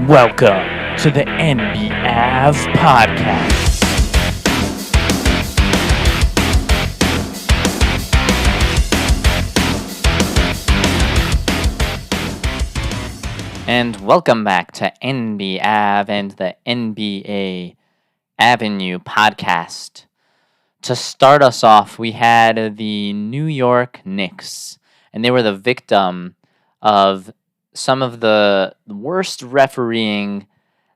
Welcome to the NBAV podcast. And welcome back to NBAV and the NBA Avenue podcast. To start us off, we had the New York Knicks, and they were the victim of some of the worst refereeing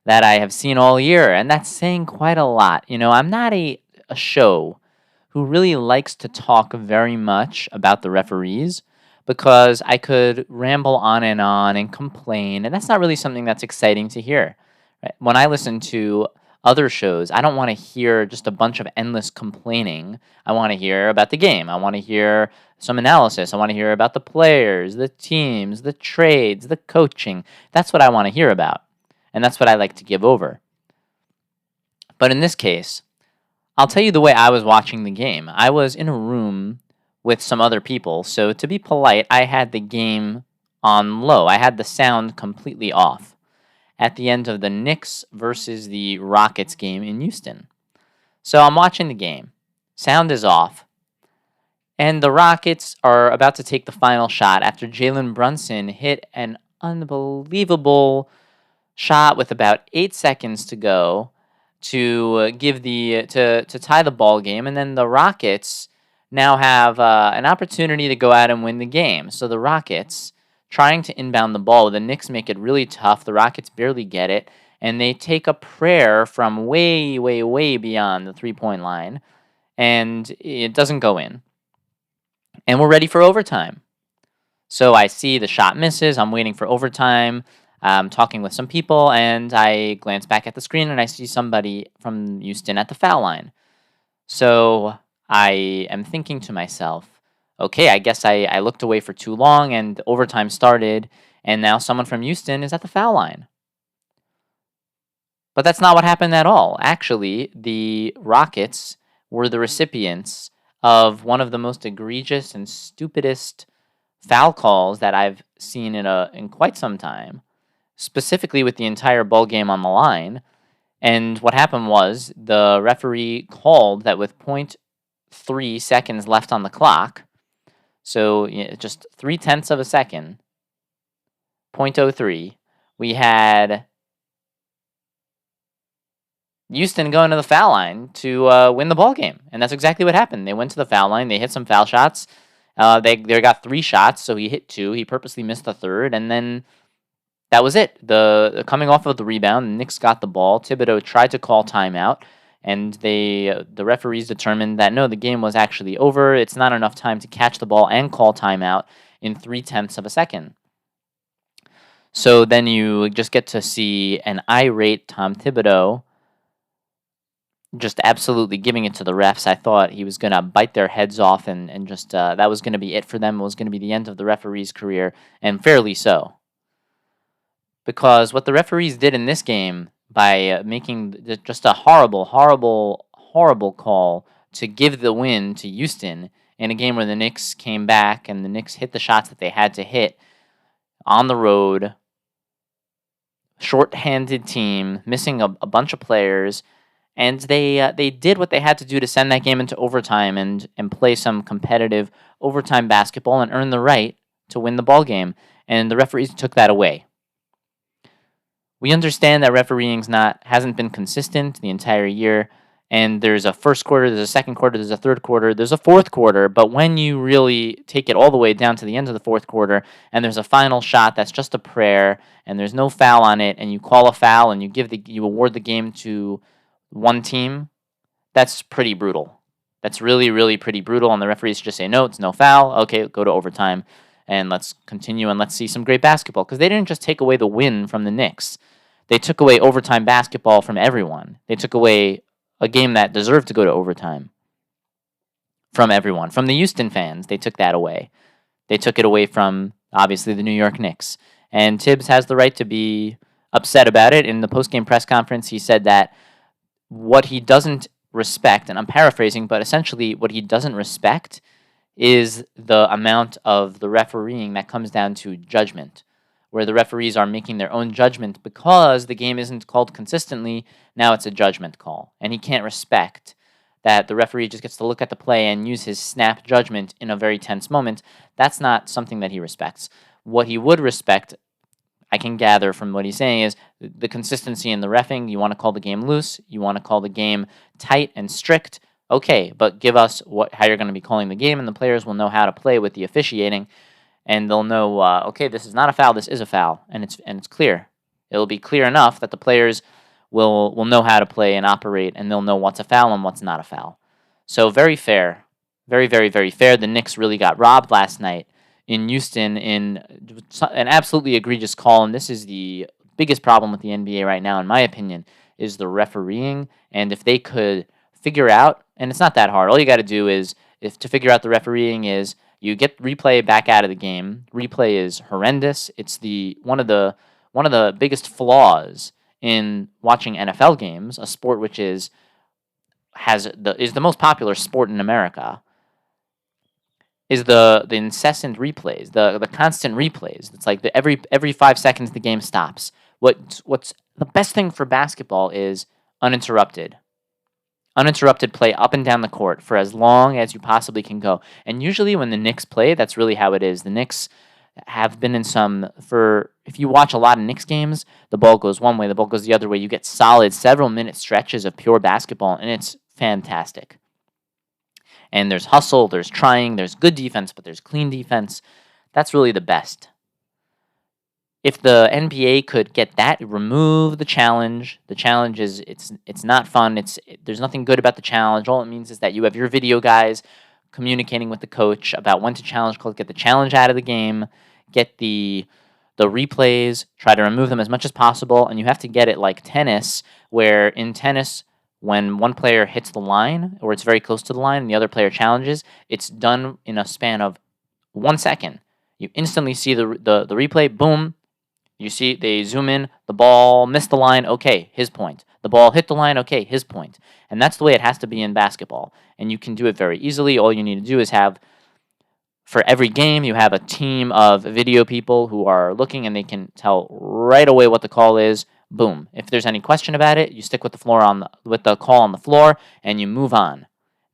that I have seen all year, and that's saying quite a lot. You know, I'm not a show who really likes to talk very much about the referees because I could ramble on and complain, and that's not really something that's exciting to hear. Right? When I listen to other shows, I don't want to hear just a bunch of endless complaining. I want to hear about the game. I want to hear some analysis. I want to hear about the players, the teams, the trades, the coaching. That's what I want to hear about. And that's what I like to give over. But in this case, I'll tell you the way I was watching the game. I was in a room with some other people. So to be polite, I had the game on low. I had the sound completely off at the end of the Knicks versus the Rockets game in Houston. So I'm watching the game. Sound is off. And the Rockets are about to take the final shot after Jalen Brunson hit an unbelievable shot with about 8 seconds to go to give to tie the ball game. And then the Rockets now have an opportunity to go out and win the game. So the Rockets trying to inbound the ball. The Knicks make it really tough. The Rockets barely get it. And they take a prayer from way, way, way beyond the three-point line. And it doesn't go in. And we're ready for overtime. So I see the shot misses. I'm waiting for overtime. I'm talking with some people. And I glance back at the screen and I see somebody from Houston at the foul line. So I am thinking to myself, okay, I guess I looked away for too long and overtime started, and now someone from Houston is at the foul line. But that's not what happened at all. Actually, the Rockets were the recipients of one of the most egregious and stupidest foul calls that I've seen in quite some time, specifically with the entire ball game on the line. And what happened was the referee called that with 0.3 seconds left on the clock, so just 0.3 of a second, 0.03, we had Houston going to the foul line to win the ball game. And that's exactly what happened. They went to the foul line. They hit some foul shots. They got 3 shots, so he hit 2. He purposely missed the third, and then that was it. The coming off of the rebound, the Knicks got the ball. Thibodeau tried to call timeout, and the referees determined that no, the game was actually over. It's not enough time to catch the ball and call timeout in 0.3 of a second. So then you just get to see an irate Tom Thibodeau just absolutely giving it to the refs. I thought he was going to bite their heads off and just that was going to be it for them. It was going to be the end of the referee's career, and fairly so. Because what the referees did in this game by making just a horrible, horrible, horrible call to give the win to Houston in a game where the Knicks came back and the Knicks hit the shots that they had to hit on the road, short-handed team, missing a bunch of players, and they did what they had to do to send that game into overtime and play some competitive overtime basketball and earn the right to win the ball game. And the referees took that away. We understand that refereeing hasn't been consistent the entire year, and there's a first quarter, there's a second quarter, there's a third quarter, there's a fourth quarter, but when you really take it all the way down to the end of the fourth quarter, and there's a final shot that's just a prayer, and there's no foul on it, and you call a foul, and you award the game to one team, that's pretty brutal. That's really, really pretty brutal, and the referees just say, no, it's no foul, okay, go to overtime, and let's continue, and let's see some great basketball, because they didn't just take away the win from the Knicks. They took away overtime basketball from everyone. They took away a game that deserved to go to overtime from everyone. From the Houston fans, they took that away. They took it away from, obviously, the New York Knicks. And Tibbs has the right to be upset about it. In the post-game press conference, he said that what he doesn't respect, and I'm paraphrasing, but essentially what he doesn't respect is the amount of the refereeing that comes down to judgment. where the referees are making their own judgment because the game isn't called consistently. Now it's a judgment call, and he can't respect that the referee just gets to look at the play and use his snap judgment in a very tense moment. That's not something that he respects. What he would respect, I can gather from what he's saying, is the consistency in the reffing. You want to call the game loose. You want to call the game tight and strict. Okay, but give us how you're going to be calling the game, and the players will know how to play with the officiating, and they'll know, okay, this is not a foul, this is a foul, and it's clear. It'll be clear enough that the players will know how to play and operate, and they'll know what's a foul and what's not a foul. So very fair. Very, very, very fair. The Knicks really got robbed last night in Houston in an absolutely egregious call, and this is the biggest problem with the NBA right now, in my opinion, is the refereeing. And if they could figure out, and it's not that hard, all you got to do is, if to figure out the refereeing is, you get replay back out of the game. Replay is horrendous. It's one of the biggest flaws in watching NFL games, a sport which is the most popular sport in America, is the incessant replays, the constant replays. It's like every 5 seconds the game stops. What's the best thing for basketball is uninterrupted play up and down the court for as long as you possibly can go. And usually when the Knicks play, that's really how it is. The Knicks have been in if you watch a lot of Knicks games, the ball goes one way, the ball goes the other way. You get solid several minute stretches of pure basketball, and it's fantastic. And there's hustle, there's trying, there's good defense, but there's clean defense. That's really the best. If the NBA could get that, remove the challenge. The challenge is it's not fun. There's nothing good about the challenge. All it means is that you have your video guys communicating with the coach about when to challenge. Get the challenge out of the game. Get the replays. Try to remove them as much as possible. And you have to get it like tennis, where in tennis, when one player hits the line or it's very close to the line and the other player challenges, it's done in a span of 1 second. You instantly see the replay. Boom. You see, they zoom in, the ball missed the line, okay, his point. The ball hit the line, okay, his point. And that's the way it has to be in basketball. And you can do it very easily. All you need to do is for every game, you have a team of video people who are looking, and they can tell right away what the call is. Boom. If there's any question about it, you stick with the call on the floor, and you move on.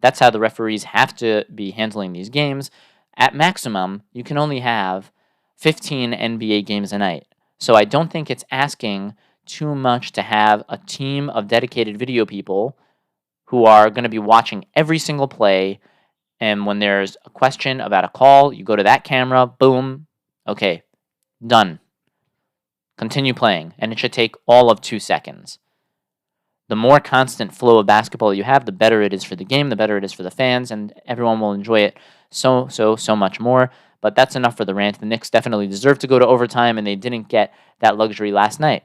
That's how the referees have to be handling these games. At maximum, you can only have 15 NBA games a night. So I don't think it's asking too much to have a team of dedicated video people who are going to be watching every single play. And when there's a question about a call, you go to that camera, boom, okay, done. Continue playing. And it should take all of 2 seconds. The more constant flow of basketball you have, the better it is for the game, the better it is for the fans, and everyone will enjoy it so much more. But that's enough for the rant. The Knicks definitely deserve to go to overtime, and they didn't get that luxury last night.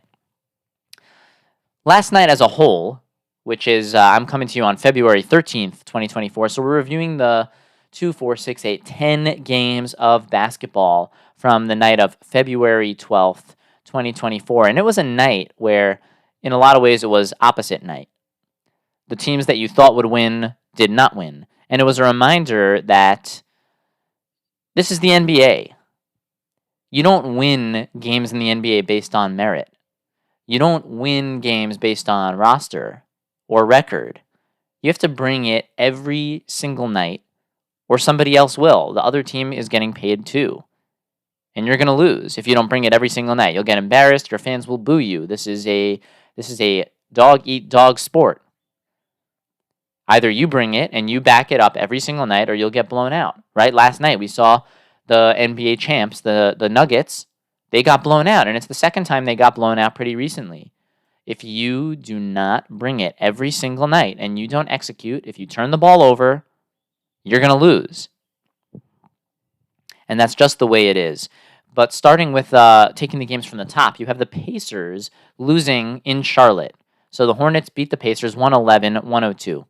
Last night as a whole, which is, I'm coming to you on February 13th, 2024, so we're reviewing the 2, 4, 6, 8, 10 games of basketball from the night of February 12th, 2024. And it was a night where, in a lot of ways, it was opposite night. The teams that you thought would win did not win. And it was a reminder that this is the NBA. You don't win games in the NBA based on merit. You don't win games based on roster or record. You have to bring it every single night, or somebody else will. The other team is getting paid too. And you're going to lose if you don't bring it every single night. You'll get embarrassed. Your fans will boo you. This is a dog-eat-dog sport. Either you bring it and you back it up every single night, or you'll get blown out, right? Last night we saw the NBA champs, the Nuggets, they got blown out, and it's the second time they got blown out pretty recently. If you do not bring it every single night and you don't execute, if you turn the ball over, you're going to lose. And that's just the way it is. But starting with taking the games from the top, you have the Pacers losing in Charlotte. So the Hornets beat the Pacers 111-102.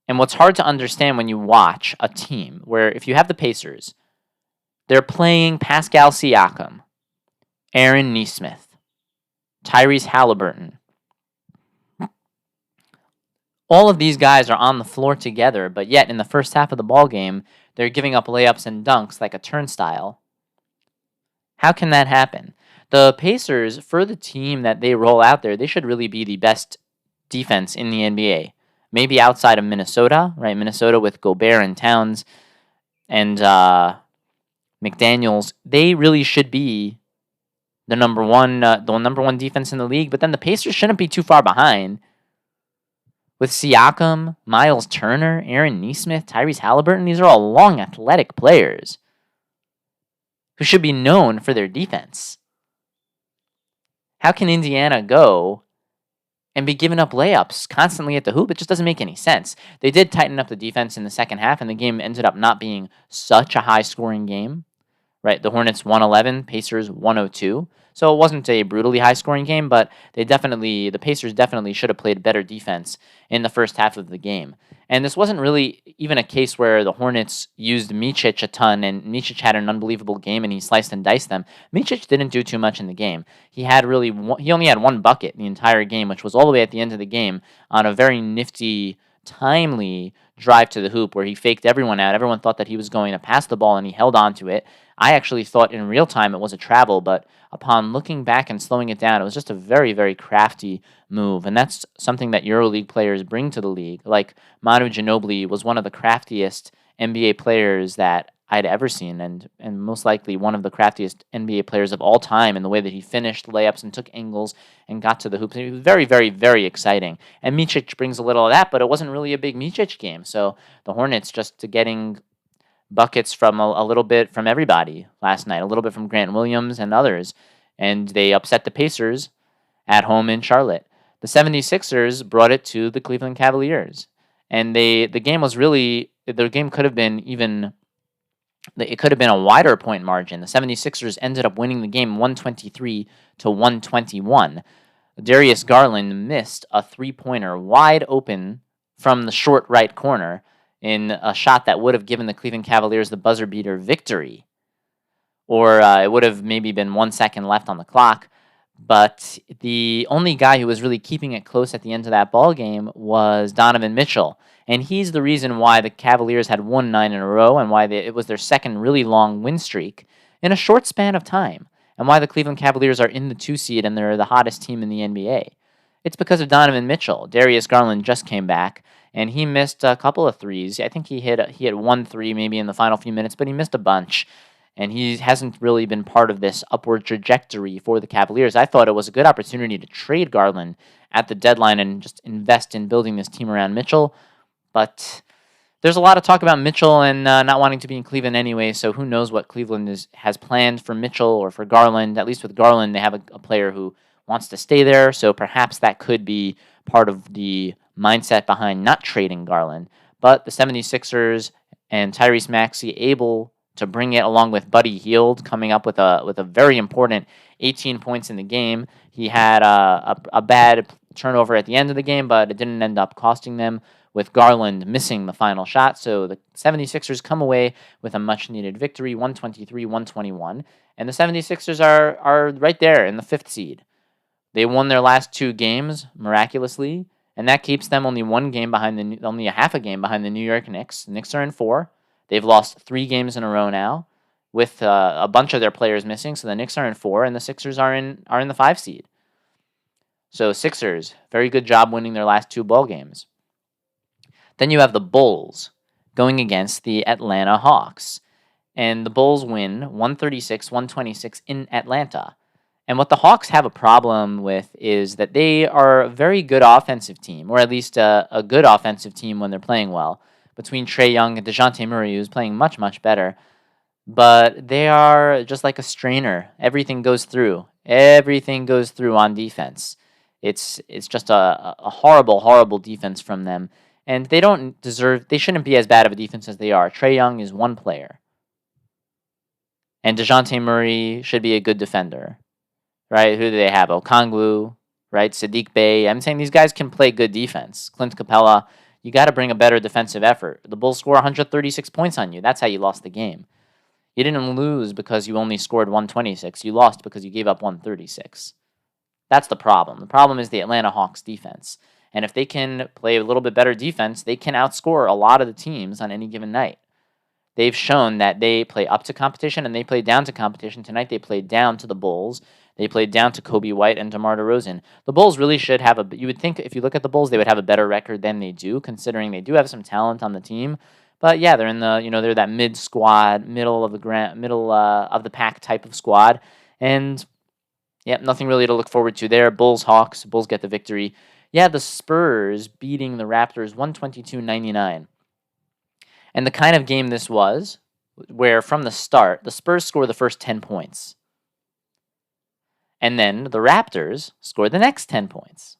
And what's hard to understand when you watch a team where, if you have the Pacers, they're playing Pascal Siakam, Aaron Nesmith, Tyrese Halliburton. All of these guys are on the floor together, but yet in the first half of the ball game, they're giving up layups and dunks like a turnstile. How can that happen? The Pacers, for the team that they roll out there, they should really be the best defense in the NBA. Maybe outside of Minnesota, right? Minnesota with Gobert and Towns and McDaniels, they really should be the number one defense in the league. But then the Pacers shouldn't be too far behind with Siakam, Miles Turner, Aaron Nesmith, Tyrese Halliburton. These are all long, athletic players who should be known for their defense. How can Indiana go and be giving up layups constantly at the hoop? It just doesn't make any sense. They did tighten up the defense in the second half, and the game ended up not being such a high-scoring game. Right, the Hornets 111, Pacers 102. So it wasn't a brutally high-scoring game, but the Pacers definitely should have played better defense in the first half of the game. And this wasn't really even a case where the Hornets used Micic a ton, and Micic had an unbelievable game, and he sliced and diced them. Micic didn't do too much in the game. He only had one bucket the entire game, which was all the way at the end of the game on a very nifty, timely drive to the hoop where he faked everyone out. Everyone thought that he was going to pass the ball, and he held on to it. I actually thought in real time it was a travel, but upon looking back and slowing it down, it was just a very, very crafty move. And that's something that EuroLeague players bring to the league. Like Manu Ginobili was one of the craftiest NBA players that I'd ever seen, and most likely one of the craftiest NBA players of all time in the way that he finished layups and took angles and got to the hoops. It was very, very, very exciting. And Micic brings a little of that, but it wasn't really a big Micic game. So the Hornets just getting buckets from a little bit from everybody last night, a little bit from Grant Williams and others, and they upset the Pacers at home in Charlotte. The 76ers brought it to the Cleveland Cavaliers, and the game could have been it could have been a wider point margin. The 76ers ended up winning the game 123 to 121. Darius Garland missed a three-pointer wide open from the short right corner in a shot that would have given the Cleveland Cavaliers the buzzer beater victory. Or it would have maybe been 1 second left on the clock. But the only guy who was really keeping it close at the end of that ball game was Donovan Mitchell. And he's the reason why the Cavaliers had won 9 in a row and why it was their second really long win streak in a short span of time. And why the Cleveland Cavaliers are in the 2 seed and they're the hottest team in the NBA. It's because of Donovan Mitchell. Darius Garland just came back, and he missed a couple of threes. I think he hit 1 3 maybe in the final few minutes, but he missed a bunch. And he hasn't really been part of this upward trajectory for the Cavaliers. I thought it was a good opportunity to trade Garland at the deadline and just invest in building this team around Mitchell. But there's a lot of talk about Mitchell and not wanting to be in Cleveland anyway, so who knows what Cleveland has planned for Mitchell or for Garland. At least with Garland, they have a player who wants to stay there, so perhaps that could be part of the mindset behind not trading Garland. But the 76ers and Tyrese Maxey able to bring it along with Buddy Hield coming up with a very important 18 points in the game. He had a bad turnover at the end of the game, but it didn't end up costing them with Garland missing the final shot. So the 76ers come away with a much-needed victory, 123-121. And the 76ers are right there in the 5th seed. They won their last 2 games miraculously, and that keeps them only only a half a game behind the New York Knicks. The Knicks are in 4. They've lost 3 games in a row now, with a bunch of their players missing. So the Knicks are in 4, and the Sixers are in the 5 seed. So Sixers, very good job winning their last 2 ball games. Then you have the Bulls going against the Atlanta Hawks, and the Bulls win 136-126 in Atlanta. And what the Hawks have a problem with is that they are a very good offensive team, or at least a good offensive team when they're playing well. Between Trae Young and DeJounte Murray, who's playing much, much better. But they are just like a strainer. Everything goes through. Everything goes through on defense. It's just a horrible, horrible defense from them. And they shouldn't be as bad of a defense as they are. Trae Young is one player. And DeJounte Murray should be a good defender. Right? Who do they have? Okongwu, right? Sadiq Bey. I'm saying these guys can play good defense. Clint Capella. You got to bring a better defensive effort. The Bulls score 136 points on you. That's how you lost the game. You didn't lose because you only scored 126. You lost because you gave up 136. That's the problem. The problem is the Atlanta Hawks defense. And if they can play a little bit better defense, they can outscore a lot of the teams on any given night. they've shown that they play up to competition and they play down to competition. Tonight they played down to the Bulls. They played down to Kobe White and DeMar DeRozan. The Bulls really should have you would think if you look at the Bulls, they would have a better record than they do, considering they do have some talent on the team. But yeah, they're in they're that mid squad, middle of the pack type of squad. And yeah, nothing really to look forward to there. Bulls, Hawks. Bulls get the victory. Yeah, the Spurs beating the Raptors 122-99. And the kind of game this was, where from the start, the Spurs score the first 10 points. And then the Raptors score the next 10 points.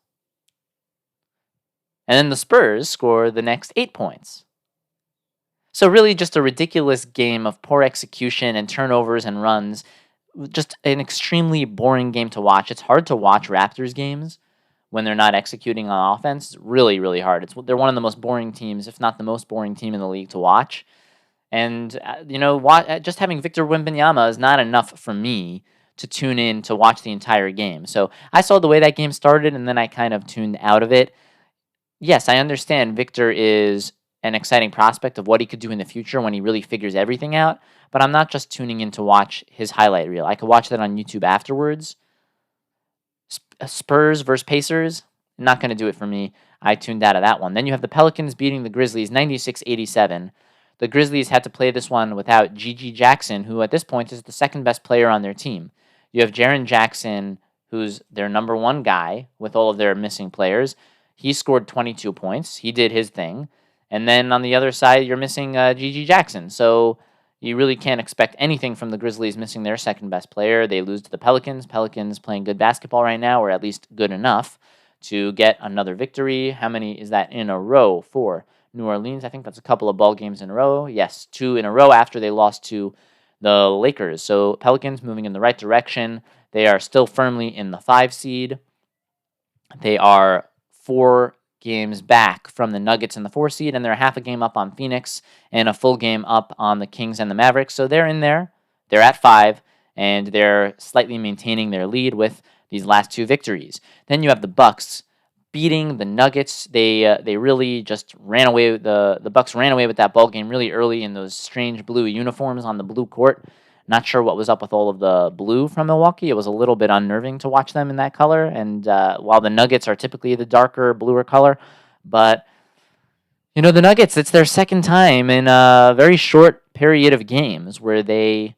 And then the Spurs score the next 8 points. So really just a ridiculous game of poor execution and turnovers and runs. Just an extremely boring game to watch. It's hard to watch Raptors games when they're not executing on offense. It's really, really hard. They're one of the most boring teams, if not the most boring team in the league to watch. And, just having Victor Wembanyama is not enough for me to tune in to watch the entire game. So I saw the way that game started, and then I kind of tuned out of it. Yes, I understand Victor is an exciting prospect of what he could do in the future when he really figures everything out, but I'm not just tuning in to watch his highlight reel. I could watch that on YouTube afterwards. Spurs versus Pacers, not going to do it for me. I tuned out of that one. Then you have the Pelicans beating the Grizzlies 96-87. The Grizzlies had to play this one without Gigi Jackson, who at this point is the second best player on their team. You have Jaren Jackson, who's their number one guy with all of their missing players. He scored 22 points. He did his thing. And then on the other side, you're missing Gigi Jackson. So you really can't expect anything from the Grizzlies missing their second best player. They lose to the Pelicans. Pelicans playing good basketball right now, or at least good enough to get another victory. How many is that in a row for New Orleans? I think that's a couple of ball games in a row. Yes, 2 in a row after they lost to the Lakers. So Pelicans moving in the right direction. They are still firmly in the 5 seed. They are 4 games back from the Nuggets in the 4 seed, and they're half a game up on Phoenix and a full game up on the Kings and the Mavericks. So they're in there. They're at 5, and they're slightly maintaining their lead with these last 2 victories. Then you have the Bucks beating the Nuggets. They really just ran away. The Bucks ran away with that ball game really early in those strange blue uniforms on the blue court. Not sure what was up with all of the blue from Milwaukee. It was a little bit unnerving to watch them in that color. And while the Nuggets are typically the darker, bluer color, but the Nuggets, it's their second time in a very short period of games where they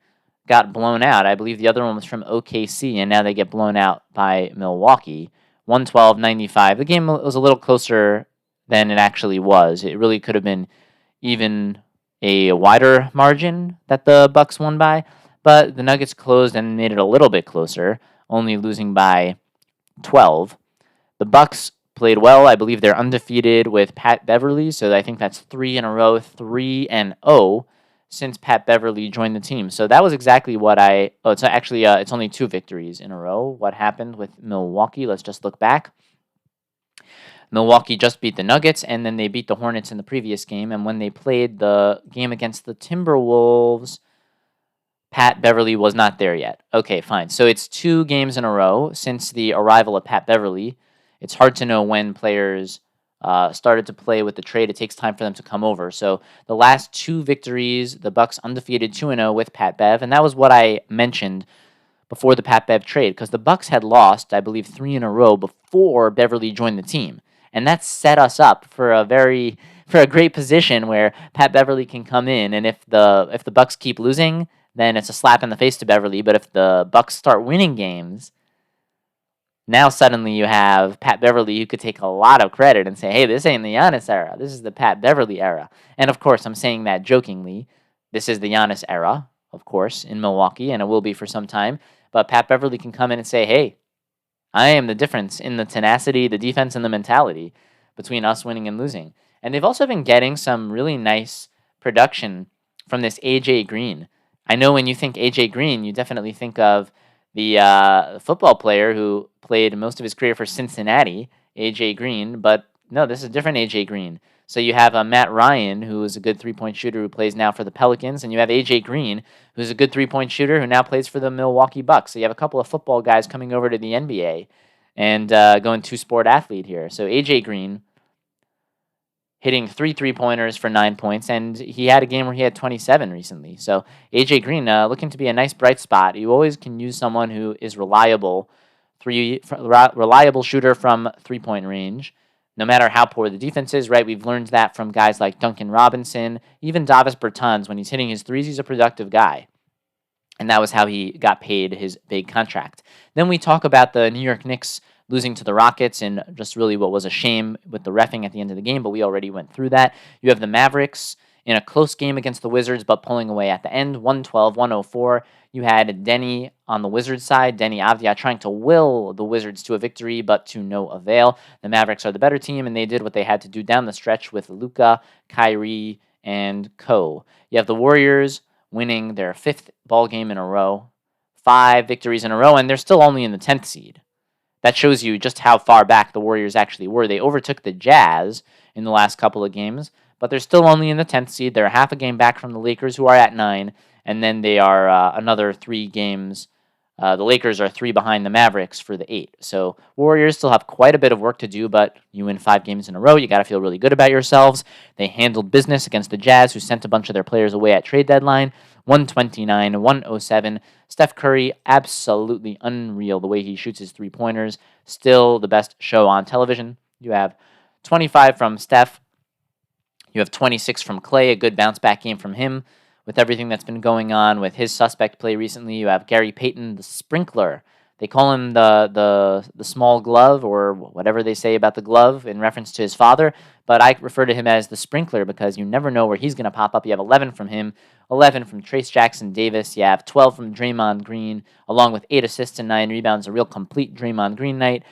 got blown out. I believe the other one was from OKC, and now they get blown out by Milwaukee, 112-95. The game was a little closer than it actually was. It really could have been even a wider margin that the Bucks won by, but the Nuggets closed and made it a little bit closer, only losing by 12. The Bucks played well. I believe they're undefeated with Pat Beverly, so I think that's 3 in a row, 3-0 since Pat Beverly joined the team. So that was exactly what it's actually it's only 2 victories in a row. What happened with Milwaukee? Let's just look back. Milwaukee just beat the Nuggets, and then they beat the Hornets in the previous game. And when they played the game against the Timberwolves, Pat Beverly was not there yet. Okay, fine. So it's 2 games in a row since the arrival of Pat Beverly. It's hard to know when players started to play with the trade. It takes time for them to come over. So the last 2 victories, the Bucks undefeated 2-0 with Pat Bev, and that was what I mentioned before the Pat Bev trade, because the Bucks had lost, I believe, 3 in a row before Beverly joined the team. And that set us up for a great position where Pat Beverly can come in, and if the Bucks keep losing, then it's a slap in the face to Beverly. But if the Bucks start winning games, now suddenly you have Pat Beverly who could take a lot of credit and say, hey, this ain't the Giannis era. This is the Pat Beverly era. And of course, I'm saying that jokingly. This is the Giannis era, of course, in Milwaukee, and it will be for some time. But Pat Beverly can come in and say, hey, I am the difference in the tenacity, the defense, and the mentality between us winning and losing. And they've also been getting some really nice production from this A.J. Green. I know when you think A.J. Green, you definitely think of the football player who played most of his career for Cincinnati, A.J. Green, but no, this is a different A.J. Green. So you have Matt Ryan, who is a good three-point shooter who plays now for the Pelicans, and you have A.J. Green, who's a good three-point shooter who now plays for the Milwaukee Bucks. So you have a couple of football guys coming over to the NBA and going two-sport athlete here. So A.J. Green hitting 3 3-pointers for 9 points, and he had a game where he had 27 recently. So AJ Green looking to be a nice bright spot. You always can use someone who is reliable, reliable shooter from 3-point range. No matter how poor the defense is, right? We've learned that from guys like Duncan Robinson, even Davis Bertans. When he's hitting his threes, he's a productive guy. And that was how he got paid his big contract. Then we talk about the New York Knicks losing to the Rockets and just really what was a shame with the reffing at the end of the game, but we already went through that. You have the Mavericks in a close game against the Wizards, but pulling away at the end, 112-104. You had Denny on the Wizards side, Denny Avdia trying to will the Wizards to a victory, but to no avail. The Mavericks are the better team, and they did what they had to do down the stretch with Luka, Kyrie, and Co. You have the Warriors winning their 5th ball game in a row, 5 victories in a row, and they're still only in the 10th seed. That shows you just how far back the Warriors actually were. They overtook the Jazz in the last couple of games, but they're still only in the 10th seed. They're half a game back from the Lakers, who are at 9, and then they are another 3 games. The Lakers are 3 behind the Mavericks for the 8. So Warriors still have quite a bit of work to do, but you win 5 games in a row. You got to feel really good about yourselves. They handled business against the Jazz, who sent a bunch of their players away at trade deadline. 129-107. Steph Curry, absolutely unreal the way he shoots his 3-pointers. Still the best show on television. You have 25 from Steph. You have 26 from Clay, a good bounce-back game from him. With everything that's been going on with his suspect play recently, you have Gary Payton, the sprinkler. They call him the small glove, or whatever they say about the glove in reference to his father, but I refer to him as the sprinkler because you never know where he's going to pop up. You have 11 from him, 11 from Trace Jackson Davis. You have 12 from Draymond Green, along with 8 assists and 9 rebounds, a real complete Draymond Green night.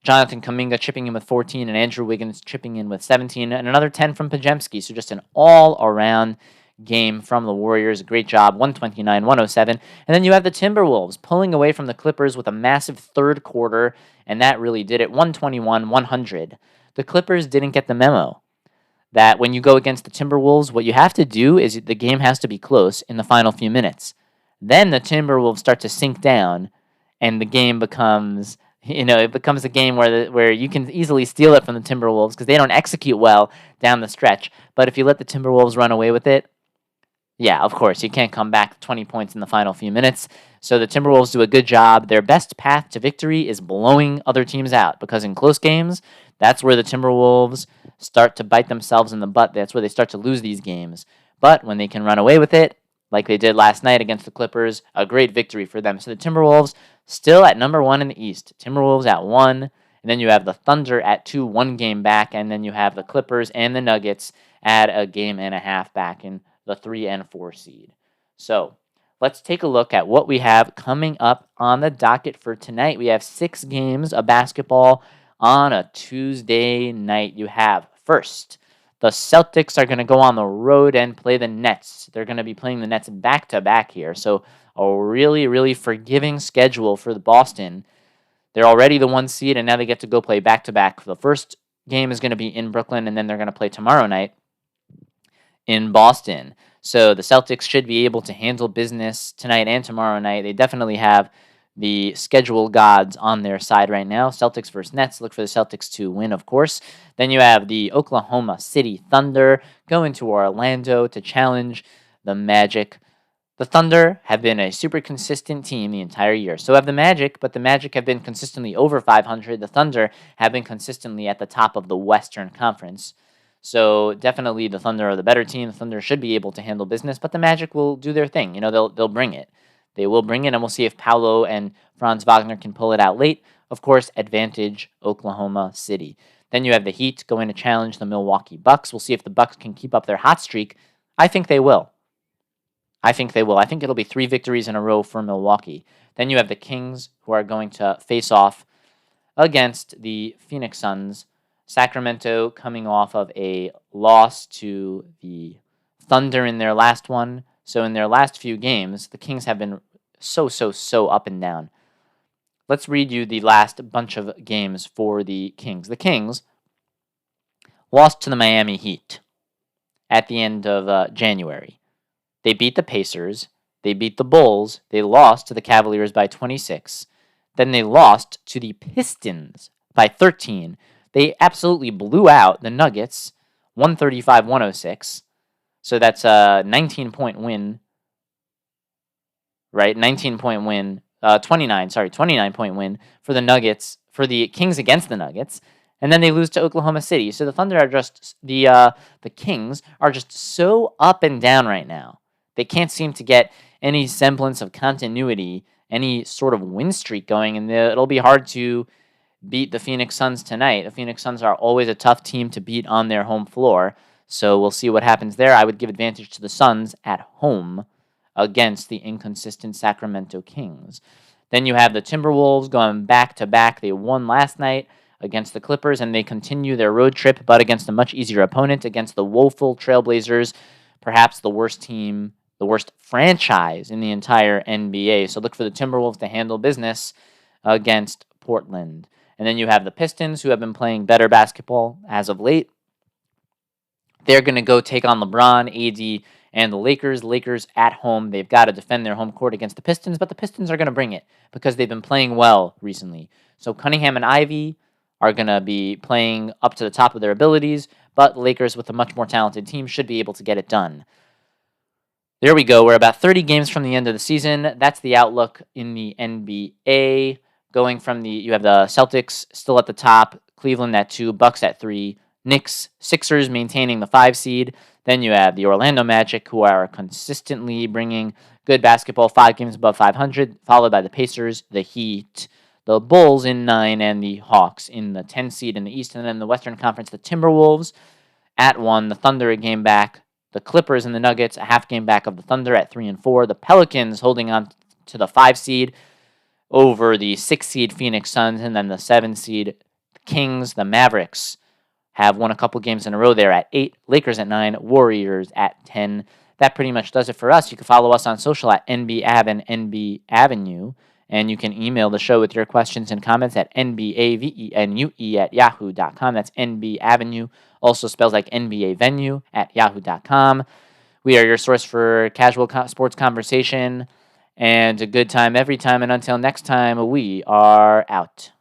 Jonathan Kuminga chipping in with 14, and Andrew Wiggins chipping in with 17, and another 10 from Pajemski. So just an all-around game from the Warriors. Great job, 129-107. And then you have the Timberwolves pulling away from the Clippers with a massive third quarter, and that really did it, 121-100. The Clippers didn't get the memo that when you go against the Timberwolves, what you have to do is the game has to be close in the final few minutes. Then the Timberwolves start to sink down, and the game becomes... it becomes a game where you can easily steal it from the Timberwolves because they don't execute well down the stretch. But if you let the Timberwolves run away with it, yeah, of course, you can't come back 20 points in the final few minutes. So the Timberwolves do a good job. Their best path to victory is blowing other teams out because in close games, that's where the Timberwolves start to bite themselves in the butt. That's where they start to lose these games. But when they can run away with it, like they did last night against the Clippers, a great victory for them. So the Timberwolves still at number 1 in the East. Timberwolves at 1, and then you have the Thunder at 2, 1 game back, and then you have the Clippers and the Nuggets at a game and a half back in the 3 and 4 seed. So let's take a look at what we have coming up on the docket for tonight. We have 6 games of basketball on a Tuesday night. You have first, the Celtics are going to go on the road and play the Nets. They're going to be playing the Nets back-to-back here. So a really, really forgiving schedule for the Boston. They're already the 1 seed, and now they get to go play back-to-back. The first game is going to be in Brooklyn, and then they're going to play tomorrow night in Boston. So the Celtics should be able to handle business tonight and tomorrow night. They definitely have the schedule gods on their side right now. Celtics versus Nets. Look for the Celtics to win, of course. Then you have the Oklahoma City Thunder going to Orlando to challenge the Magic. The Thunder have been a super consistent team the entire year. So have the Magic, but the Magic have been consistently over 500. The Thunder have been consistently at the top of the Western Conference. So definitely the Thunder are the better team. The Thunder should be able to handle business, but the Magic will do their thing. They'll bring it. They will bring it, and we'll see if Paolo and Franz Wagner can pull it out late. Of course, advantage Oklahoma City. Then you have the Heat going to challenge the Milwaukee Bucks. We'll see if the Bucks can keep up their hot streak. I think they will. I think it'll be 3 victories in a row for Milwaukee. Then you have the Kings, who are going to face off against the Phoenix Suns. Sacramento coming off of a loss to the Thunder in their last one. So in their last few games, the Kings have been so up and down. Let's read you the last bunch of games for the Kings. The Kings lost to the Miami Heat at the end of January. They beat the Pacers. They beat the Bulls. They lost to the Cavaliers by 26. Then they lost to the Pistons by 13. They absolutely blew out the Nuggets, 135-106. So that's a 19-point win, right? 19-point win. 29-point win for the Nuggets, for the Kings against the Nuggets. And then they lose to Oklahoma City. So the Thunder are just, the Kings are just so up and down right now. They can't seem to get any semblance of continuity, any sort of win streak going, and it'll be hard to beat the Phoenix Suns tonight. The Phoenix Suns are always a tough team to beat on their home floor, so we'll see what happens there. I would give advantage to the Suns at home against the inconsistent Sacramento Kings. Then you have the Timberwolves going back-to-back. They won last night against the Clippers, and they continue their road trip, but against a much easier opponent, against the woeful Trailblazers, perhaps the worst team, the worst franchise in the entire NBA. So look for the Timberwolves to handle business against Portland. And then you have the Pistons, who have been playing better basketball as of late. They're going to go take on LeBron, AD, and the Lakers. Lakers at home. They've got to defend their home court against the Pistons, but the Pistons are going to bring it because they've been playing well recently. So Cunningham and Ivy are going to be playing up to the top of their abilities, but the Lakers, with a much more talented team, should be able to get it done. There we go. We're about 30 games from the end of the season. That's the outlook in the NBA. Going from you have the Celtics still at the top, Cleveland at 2, Bucks at 3, Knicks, Sixers maintaining the 5 seed. Then you have the Orlando Magic, who are consistently bringing good basketball, 5 games above 500, followed by the Pacers, the Heat, the Bulls in 9, and the Hawks in the 10 seed in the East. And then in the Western Conference, the Timberwolves at 1, the Thunder a game back, the Clippers and the Nuggets a half game back of the Thunder at 3 and 4, the Pelicans holding on to the 5 seed over the 6 seed Phoenix Suns, and then the 7 seed Kings. The Mavericks have won a couple games in a row there at 8, Lakers at 9, Warriors at 10. That pretty much does it for us. You can follow us on social at NBAv and NB Avenue, and you can email the show with your questions and comments at nbavenue@yahoo.com. That's NB Avenue, also spells like NBA Venue at yahoo.com. We are your source for casual sports conversation and a good time every time. And until next time, we are out.